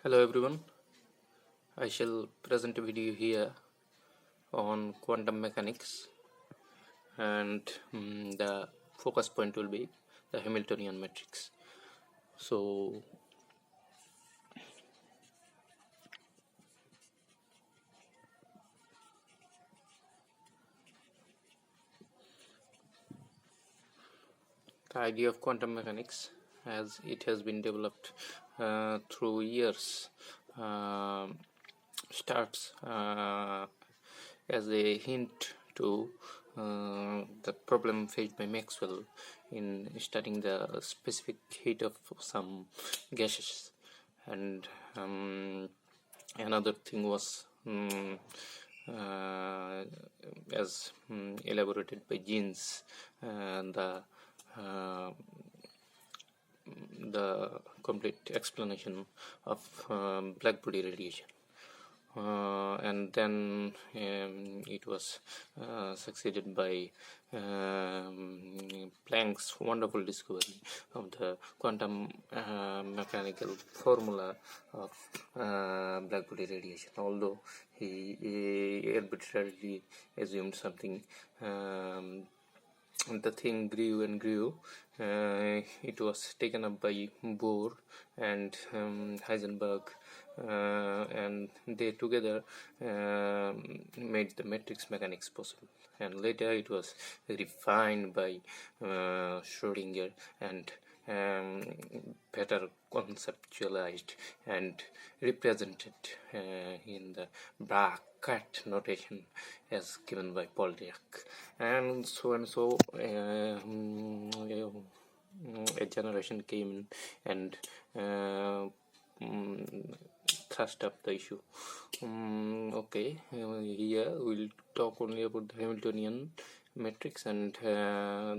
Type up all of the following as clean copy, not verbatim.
Hello everyone, I shall present a video here on quantum mechanics, and the focus point will be the Hamiltonian matrix. So the idea of quantum mechanics, as it has been developed through years, starts as a hint to the problem faced by Maxwell in studying the specific heat of some gases, and another thing was as elaborated by Jeans, uh, the complete explanation of black body radiation. And then it was succeeded by Planck's wonderful discovery of the quantum mechanical formula of black body radiation. Although he arbitrarily assumed something, the thing grew and grew. It was taken up by Bohr and Heisenberg, and they together made the matrix mechanics possible, and later it was refined by Schrödinger and better conceptualized and represented in the bracket notation as given by Paul Dirac, and so a generation came and thrust up the issue. Okay, here we'll talk only about the Hamiltonian matrix, and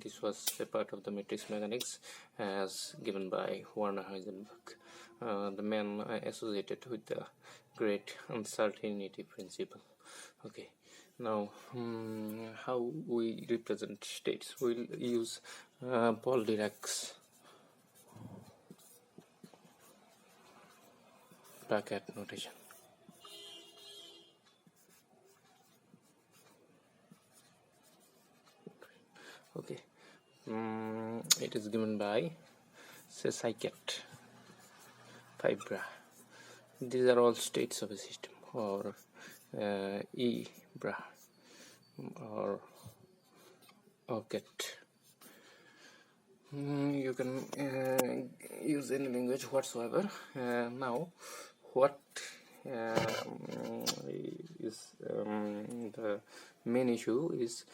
this was a part of the matrix mechanics as given by Werner Heisenberg, the man associated with the great uncertainty principle. Okay, now how we represent states? We'll use Paul Dirac's bracket notation. Okay, it is given by, say, psychet 5 bra. These are all states of a system, or E bra, or get. You can use any language whatsoever. Now, what is the main issue is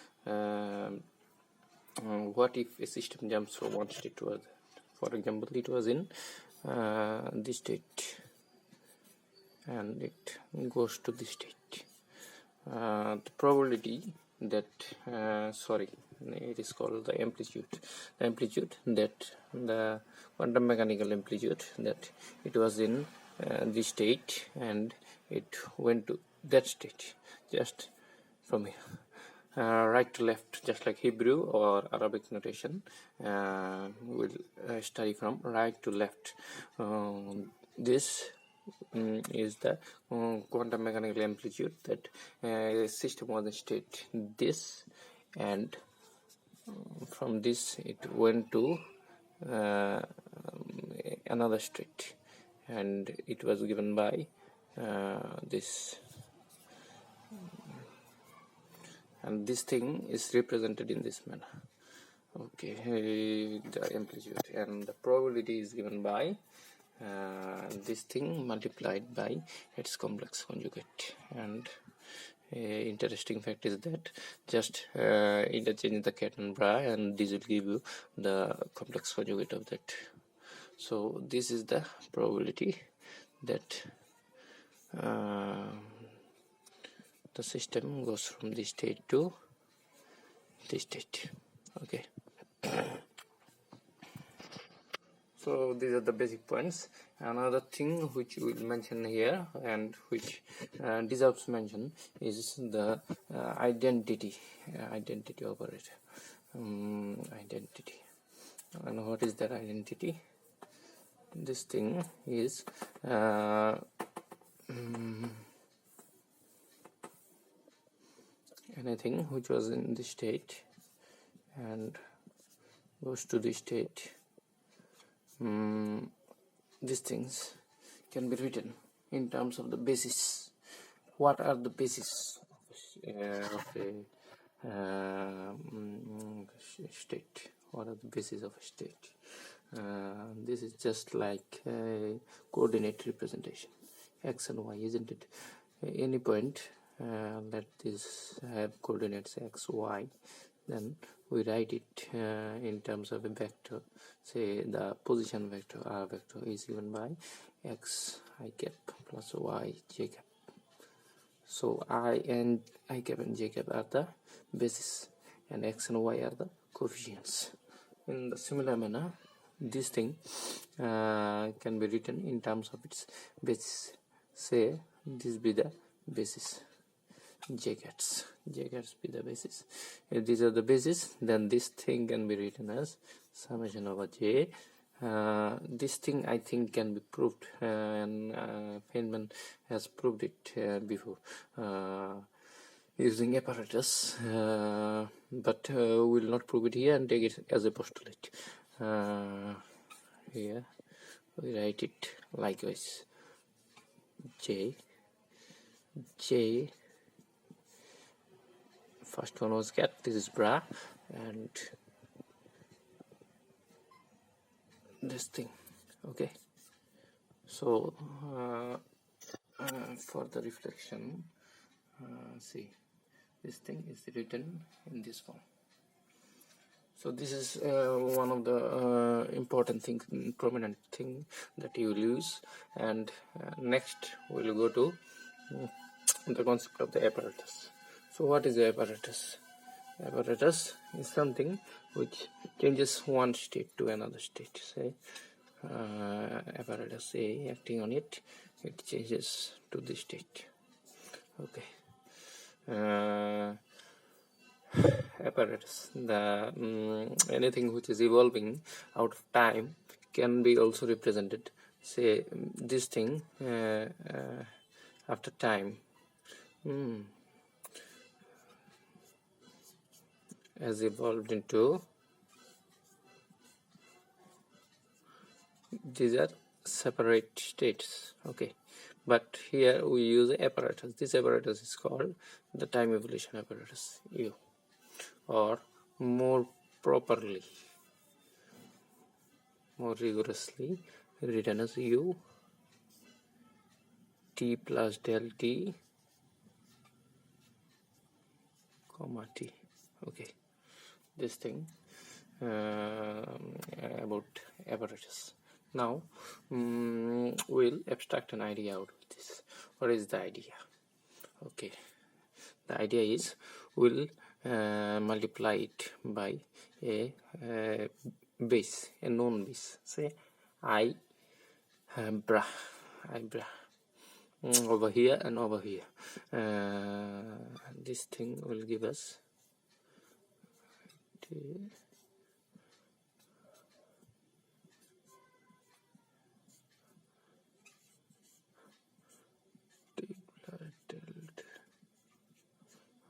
what if a system jumps from one state to other? For example, it was in this state and it goes to this state. The probability that it is called the amplitude that the quantum mechanical amplitude that it was in this state and it went to that state, just from here. Right to left, just like Hebrew or Arabic notation, we'll study from right to left. This is the quantum mechanical amplitude that the system was in state this, and from this it went to another state, and it was given by this. And this thing is represented in this manner. Okay, the amplitude, and the probability is given by this thing multiplied by its complex conjugate. And interesting fact is that just interchange the cat and bra, and this will give you the complex conjugate of that. So this is the probability that the system goes from this state to this state. Okay. So these are the basic points. Another thing which we will mention here and which deserves mention is the identity operator. Identity. And what is that identity? this thing is anything which was in this state and goes to this state. These things can be written in terms of the basis. What are the basis of a state? What are the basis of a state? This is just like a coordinate representation, x and y, isn't it? Any point, let this have coordinates x, y, then we write it in terms of a vector. Say the position vector r vector is given by x I cap plus y j cap. So I cap and j cap are the basis, and x and y are the coefficients. In the similar manner, this thing can be written in terms of its basis. Say this be the basis, j cats be the basis. If these are the basis, then this thing can be written as summation over j. This thing I think can be proved, and Feynman has proved it before using apparatus, but we will not prove it here and take it as a postulate. Here we write it likewise, j. First one was cat, this is bra, and this thing. Okay, so for the reflection, see, this thing is written in this form. So this is one of the important things, prominent thing that you will use. And next we will go to the concept of the apparatus. So what is the apparatus? Apparatus is something which changes one state to another state. Say apparatus A, acting on it, it changes to this state. Okay. Apparatus, the anything which is evolving out of time can be also represented. Say this thing after time has evolved into, these are separate states. Okay, but here we use apparatus. This apparatus is called the time evolution apparatus, U, or more properly, more rigorously written as U t plus del t comma t. Okay, this thing about apparatus. Now we'll abstract an idea out of this. What is the idea? Okay, the idea is we'll multiply it by a base, a known base. Say I bra over here and over here. This thing will give us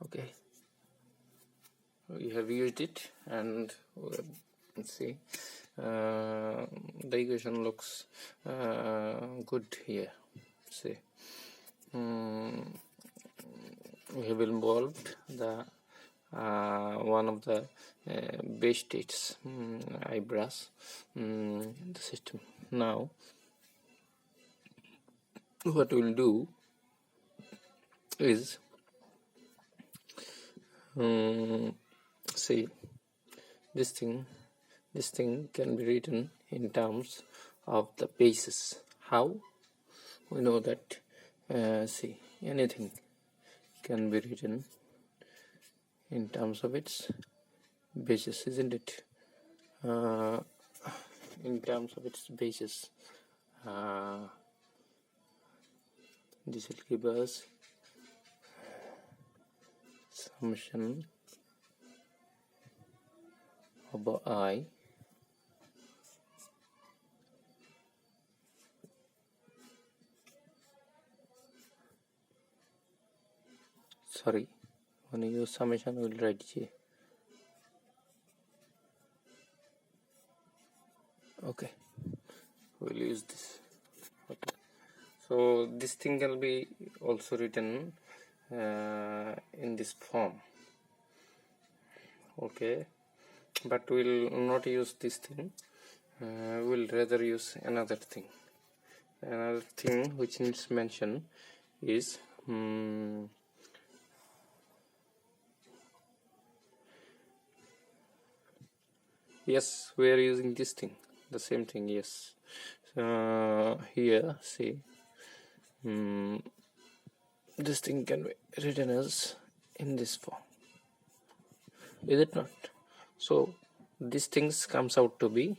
okay, we have used it, and let's see, the equation looks good here. See, we have involved the one of the base states, eyebrows, the system. Now what we'll do is see, this thing can be written in terms of the basis. How? We know that see, anything can be written in terms of its basis, isn't it? In terms of its basis, this will give us summation over I sorry, when you use summation we'll write j. Okay, we'll use this. Okay, so this thing can be also written in this form. Okay, but we'll not use this thing. We'll rather use another thing. Another thing which needs mention is yes, we are using this thing, the same thing. Yes, here see, this thing can be written as in this form, is it not? So these things comes out to be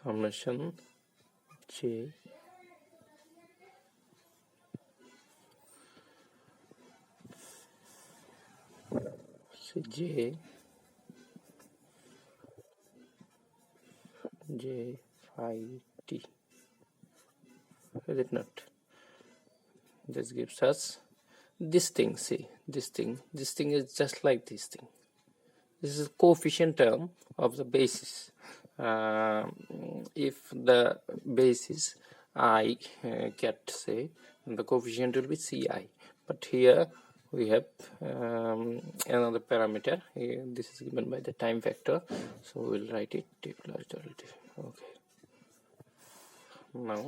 summation j j phi t, is it not? This gives us this thing. See, this thing is just like this thing. This is coefficient term of the basis. If the basis I get, say, the coefficient will be ci, but here we have another parameter. Here, this is given by the time factor, so we'll write it t plus delta t. Okay, now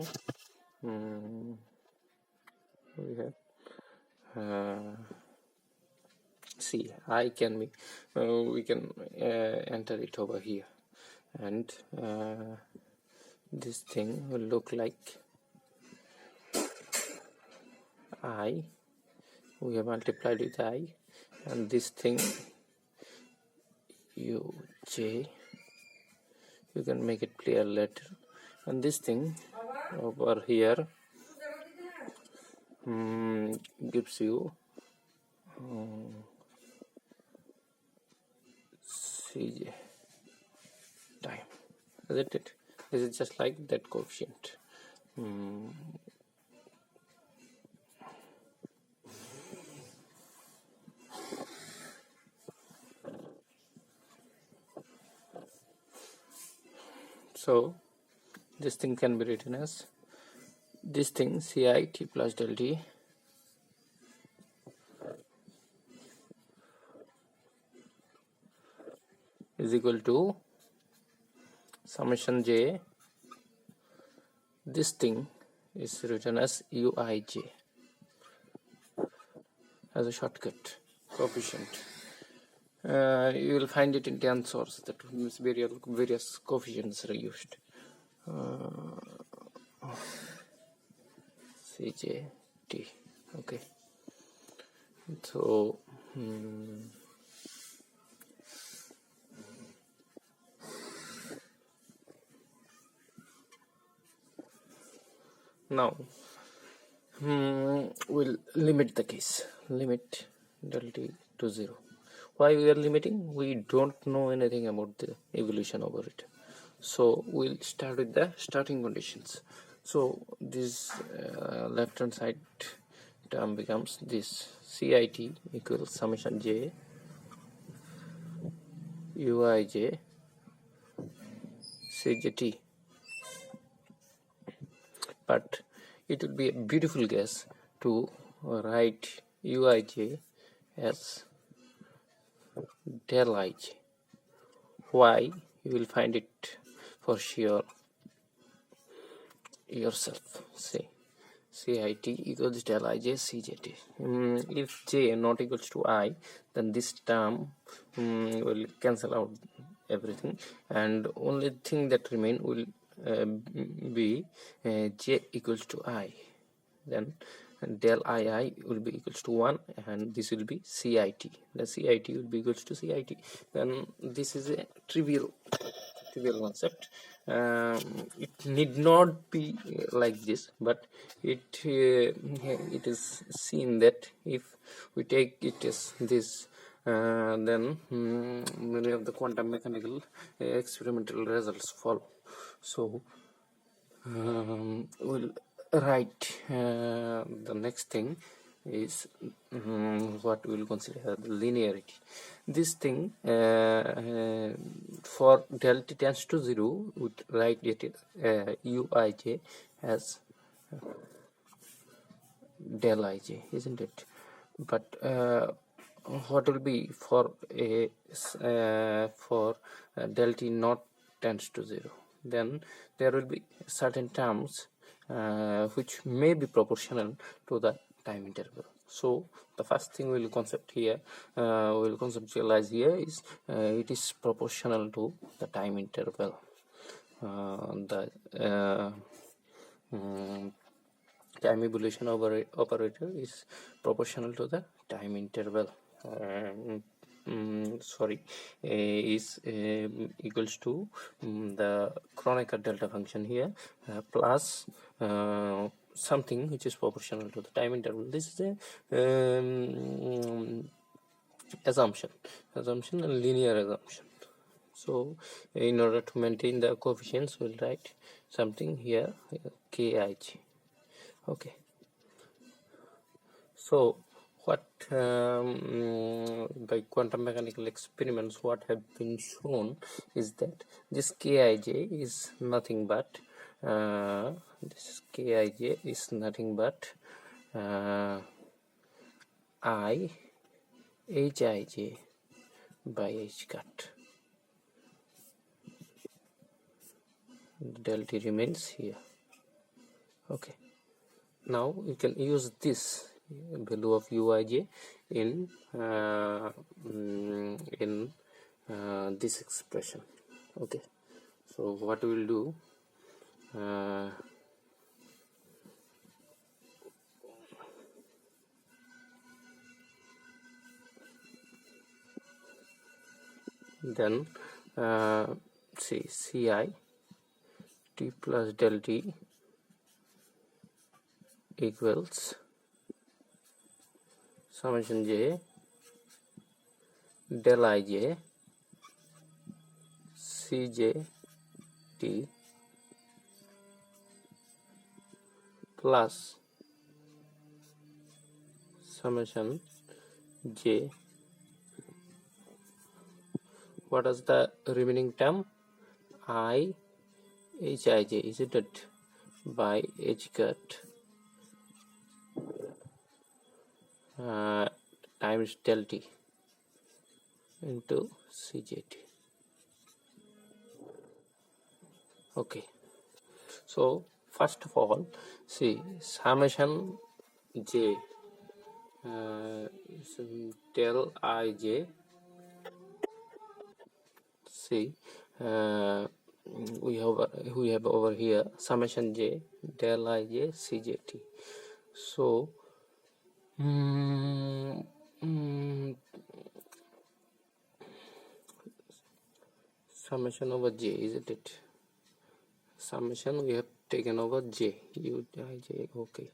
we have see, I can be we can enter it over here, and this thing will look like I. We have multiplied with I, and this thing uj, you can make it clear later, and this thing over here gives you cj time, isn't it? This is just like that coefficient. So this thing can be written as this thing ci t plus del t is equal to summation j. This thing is written as uij as a shortcut coefficient. You will find it in tensors, that means various coefficients are used. Cj t. Okay, so now we'll limit the case, limit del t to 0. Why we are limiting? We don't know anything about the evolution over it, so we'll start with the starting conditions. So this left hand side term becomes this cit equals summation j uij cjt, but it would be a beautiful guess to write uij as del ij. Why? You will find it for sure yourself. Say cit equals del ij cjt. If j not equals to I, then this term will cancel out everything, and only thing that remain will be j equals to I. Then del ii will be equals to 1, and this will be cit. The cit will be equals to cit. Then this is a trivial concept. It need not be like this, but it is seen that if we take it as this then many of the quantum mechanical experimental results follow. So we'll write the next thing is what we'll consider the linearity. This thing for del t tends to 0, we write it uij as del ij, isn't it? But what will be for a del t not tends to 0? Then there will be certain terms which may be proportional to the time interval. So the first thing we'll conceptualize here is it is proportional to the time interval. Time evolution operator is proportional to the time interval. Is equals to the Kronecker delta function here plus something which is proportional to the time interval. This is a assumption and linear assumption. So in order to maintain the coefficients, we'll write something here kij. Okay, so what by quantum mechanical experiments, what have been shown is that this kij is nothing but I hij by h cut. Del t remains here. Okay, now you can use this value of uij in this expression. Okay, so what we will do, then see ci t plus del t equals summation j del ij cj t plus summation j. What is the remaining term? I hij, isn't it, by h cut times del t into cjt. Okay, so first of all, see summation j del ij. See we have over here summation j del ij cjt. So summation over j, isn't it? Summation we have taken over j uij. Okay,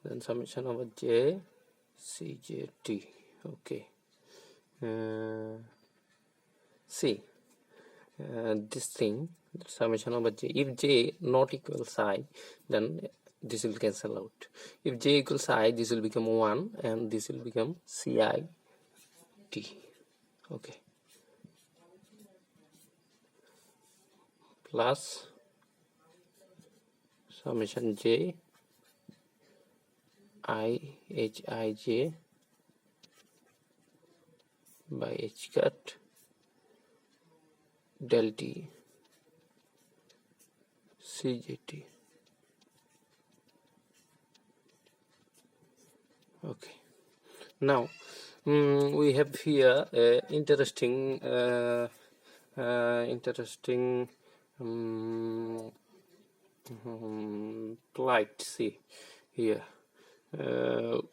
then summation over j cjt. Okay, see this thing, summation over j, if j not equals I, then this will cancel out. If j equals I, this will become 1 and this will become CIT. Okay, plus summation j IHIJ by h cut del t CJT. Okay, now we have here interesting plight. See here,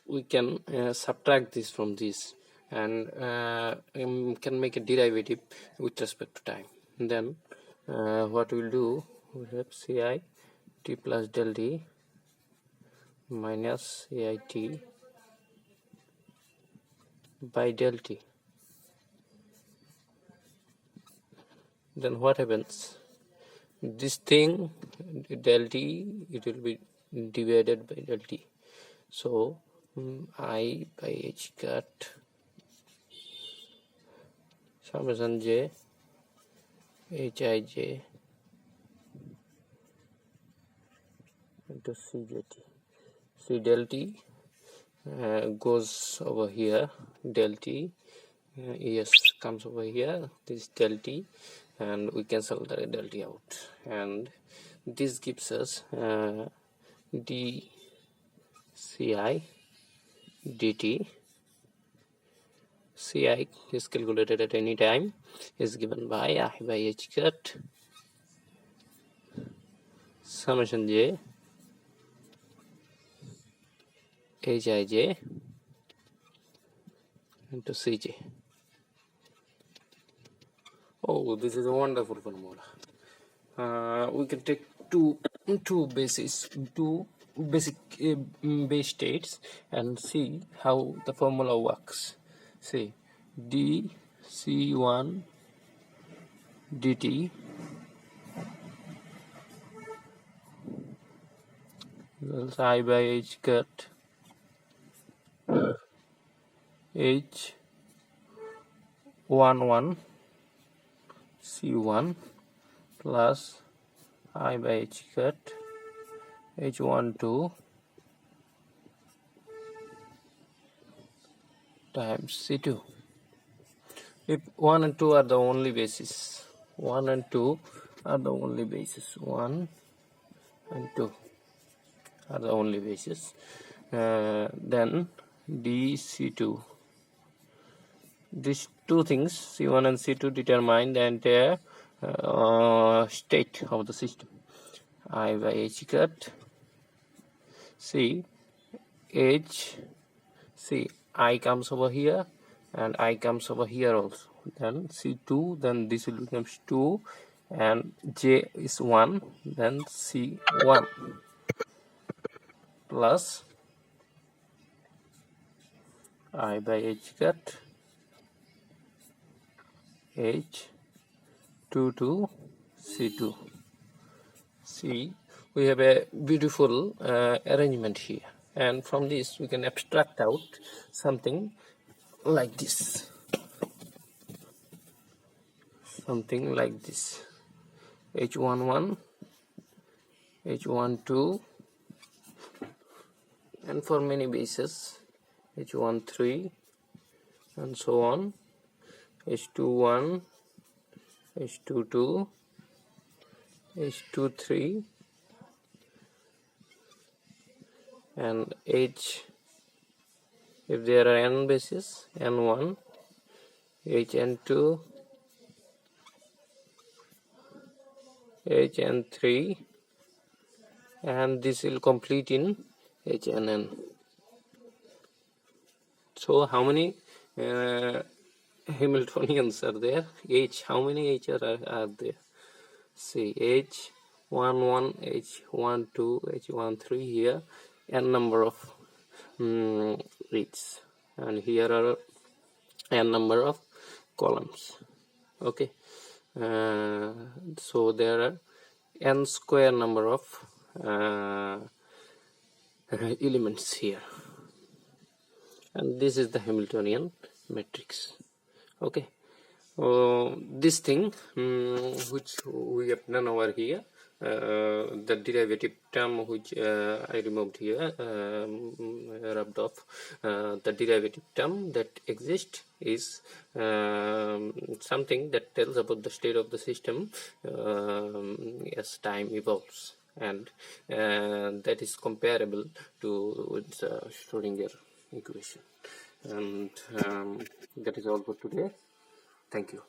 we can subtract this from this and can make a derivative with respect to time. And then what we'll do, we have CI t plus del t minus CI t by del t. then what happens? This thing del t, it will be divided by del t. So I by h cut summation j hij into cjt. See, del t goes over here, del t yes comes over here, this del t, and we cancel the del t out, and this gives us d ci dt. Ci is calculated at any time, is given by I by h cut summation j hij into cj. Oh, this is a wonderful formula. We can take two basic base states and see how the formula works. See, dc1 dt equals I by h cut h11 c1 plus I by h cut h12 times c2. If 1 and 2 are the only bases, 1 and 2 are the only bases, 1 and 2 are the only bases, then dc2, these two things, c1 and c2, determine the entire state of the system. I by h cut I comes over here and I comes over here also, then c2, then this will become 2, and j is 1, then c1 plus I by h cut h22 c2. See, we have a beautiful arrangement here, and from this we can abstract out something like this, h11 h12, and for many bases h13 and so on, h21 h22 h23 and h, if there are n bases, n1 hn2 hn3, and this will complete in hnn. So how many Hamiltonians are there? H, how many H are there? See, H11, H12, H13 here, n number of H's, and here are n number of columns. Okay, so there are n square number of elements here, and this is the Hamiltonian matrix. Okay, this thing which we have done over here, the derivative term which I removed here, rubbed off, the derivative term that exists is something that tells about the state of the system as time evolves, and that is comparable to with the Schrodinger equation. And that is all for today. Thank you.